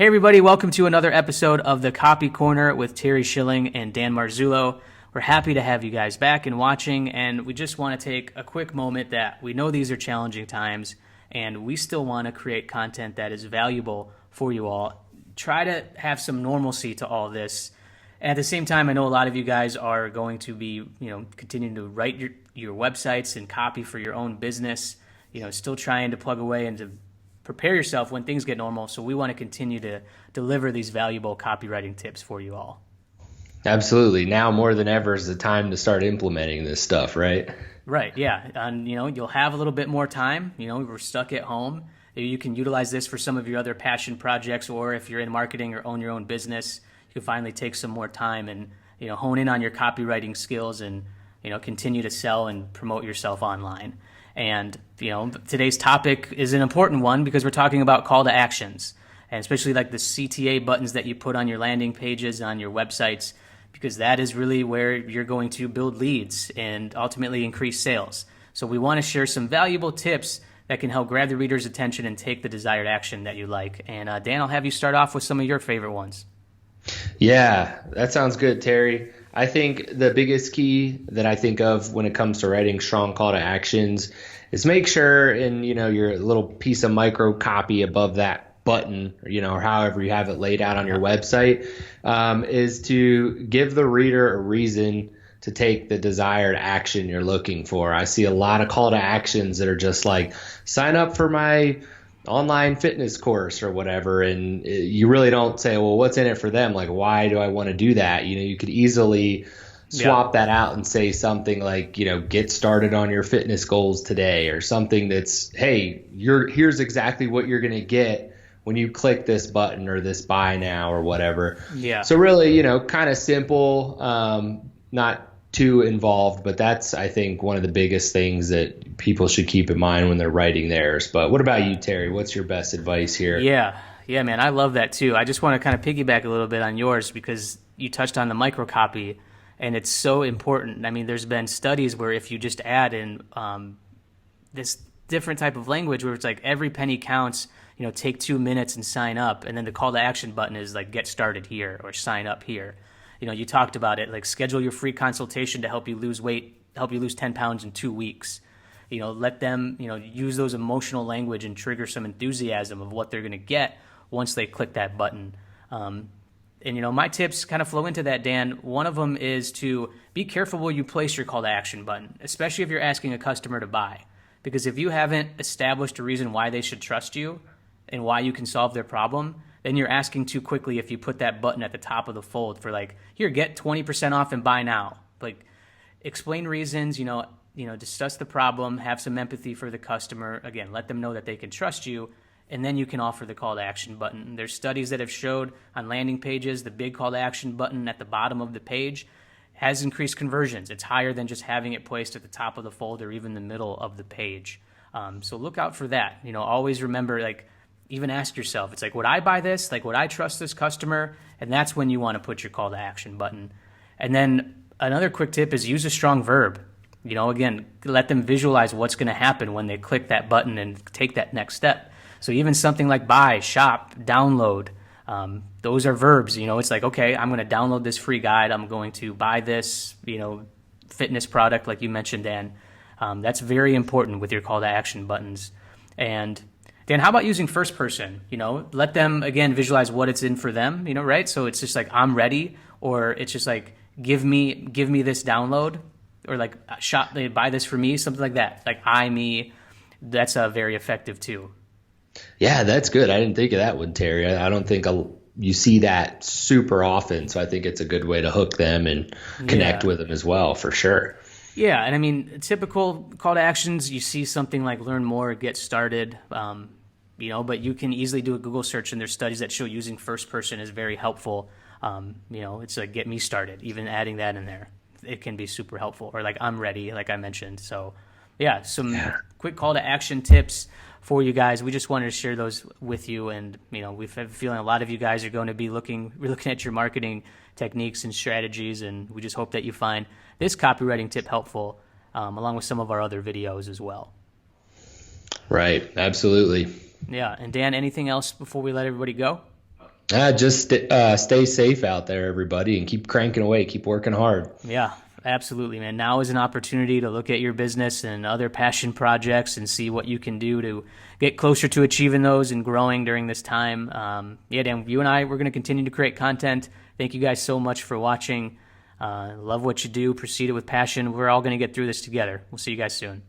Hey everybody, welcome to another episode of the Copy Corner with Terry Schilling and Dan Marzullo. We're happy to have you guys back and watching, and we just want to take a quick moment that we know these are challenging times, and we still want to create content that is valuable for you all. Try to have some normalcy to all this. At the same time, I know a lot of you guys are going to be, continuing to write your websites and copy for your own business, still trying to plug away and to prepare yourself when things get normal. So we want to continue to deliver these valuable copywriting tips for you all. Absolutely. Now more than ever is the time to start implementing this stuff, right? Right, yeah. And, you'll have a little bit more time. We're stuck at home. You can utilize this for some of your other passion projects, or if you're in marketing or own your own business, you can finally take some more time and, hone in on your copywriting skills and, continue to sell and promote yourself online. And, today's topic is an important one because we're talking about call to actions, and especially like the CTA buttons that you put on your landing pages, on your websites, because that is really where you're going to build leads and ultimately increase sales. So we want to share some valuable tips that can help grab the reader's attention and take the desired action that you like. And Dan, I'll have you start off with some of your favorite ones. Yeah, that sounds good, Terry. I think the biggest key that I think of when it comes to writing strong call to actions is make sure in, your little piece of micro copy above that button, or however you have it laid out on your website, is to give the reader a reason to take the desired action you're looking for. I see a lot of call to actions that are just like, sign up for my online fitness course or whatever, and you really don't say, well, what's in it for them? Like, why do I want to do that? You could easily swap that out and say something like, get started on your fitness goals today, or something that's, hey, here's exactly what you're going to get when you click this button or this buy now or whatever. Yeah. So really, kind of simple, not too involved, but that's, I think, one of the biggest things that people should keep in mind when they're writing theirs. But what about you, Terry? What's your best advice here? Yeah, man, I love that too. I just want to kind of piggyback a little bit on yours because you touched on the micro copy, and it's so important. I mean, there's been studies where if you just add in this different type of language where it's like every penny counts, take 2 minutes and sign up, and then the call to action button is like get started here or sign up here. You talked about it, like schedule your free consultation to help you lose weight, help you lose 10 pounds in 2 weeks. Let them, use those emotional language and trigger some enthusiasm of what they're going to get once they click that button. And my tips kind of flow into that, Dan. One of them is to be careful where you place your call to action button, especially if you're asking a customer to buy. Because if you haven't established a reason why they should trust you and why you can solve their problem, then you're asking too quickly if you put that button at the top of the fold for like, here, get 20% off and buy now. Like, explain reasons, discuss the problem, have some empathy for the customer. Again, let them know that they can trust you, and then you can offer the call to action button. There's studies that have showed on landing pages, the big call to action button at the bottom of the page has increased conversions. It's higher than just having it placed at the top of the fold or even the middle of the page. So look out for that. Always remember, like, even ask yourself, it's like, would I buy this? Like, would I trust this customer? And that's when you want to put your call to action button. And then another quick tip is use a strong verb. Again, let them visualize what's going to happen when they click that button and take that next step. So even something like buy, shop, download, those are verbs. It's like, okay, I'm going to download this free guide. I'm going to buy this, fitness product like you mentioned, Dan. That's very important with your call to action buttons. And Dan, how about using first person? Let them, again, visualize what it's in for them, right? So it's just like, I'm ready, or it's just like, give me this download, or like, buy this for me, something like that. Like, me, that's very effective too. Yeah, that's good. I didn't think of that one, Terry. I don't think you see that super often, so I think it's a good way to hook them and connect with them as well, for sure. Yeah, and I mean, typical call to actions, you see something like learn more, get started, but you can easily do a Google search, and there's studies that show using first person is very helpful. It's like get me started, even adding that in there. It can be super helpful. Or like I'm ready, like I mentioned. So yeah, quick call to action tips for you guys. We just wanted to share those with you, and we've had a feeling a lot of you guys are going to be looking at your marketing techniques and strategies, and we just hope that you find this copywriting tip helpful, along with some of our other videos as well. Right, absolutely. Yeah, and Dan, anything else before we let everybody go? Just stay safe out there, everybody, and keep cranking away, keep working hard. Yeah, absolutely, man. Now is an opportunity to look at your business and other passion projects and see what you can do to get closer to achieving those and growing during this time. Yeah, Dan, you and I, we're going to continue to create content. Thank you guys so much for watching. Love what you do. Proceed it with passion. We're all going to get through this together. We'll see you guys soon.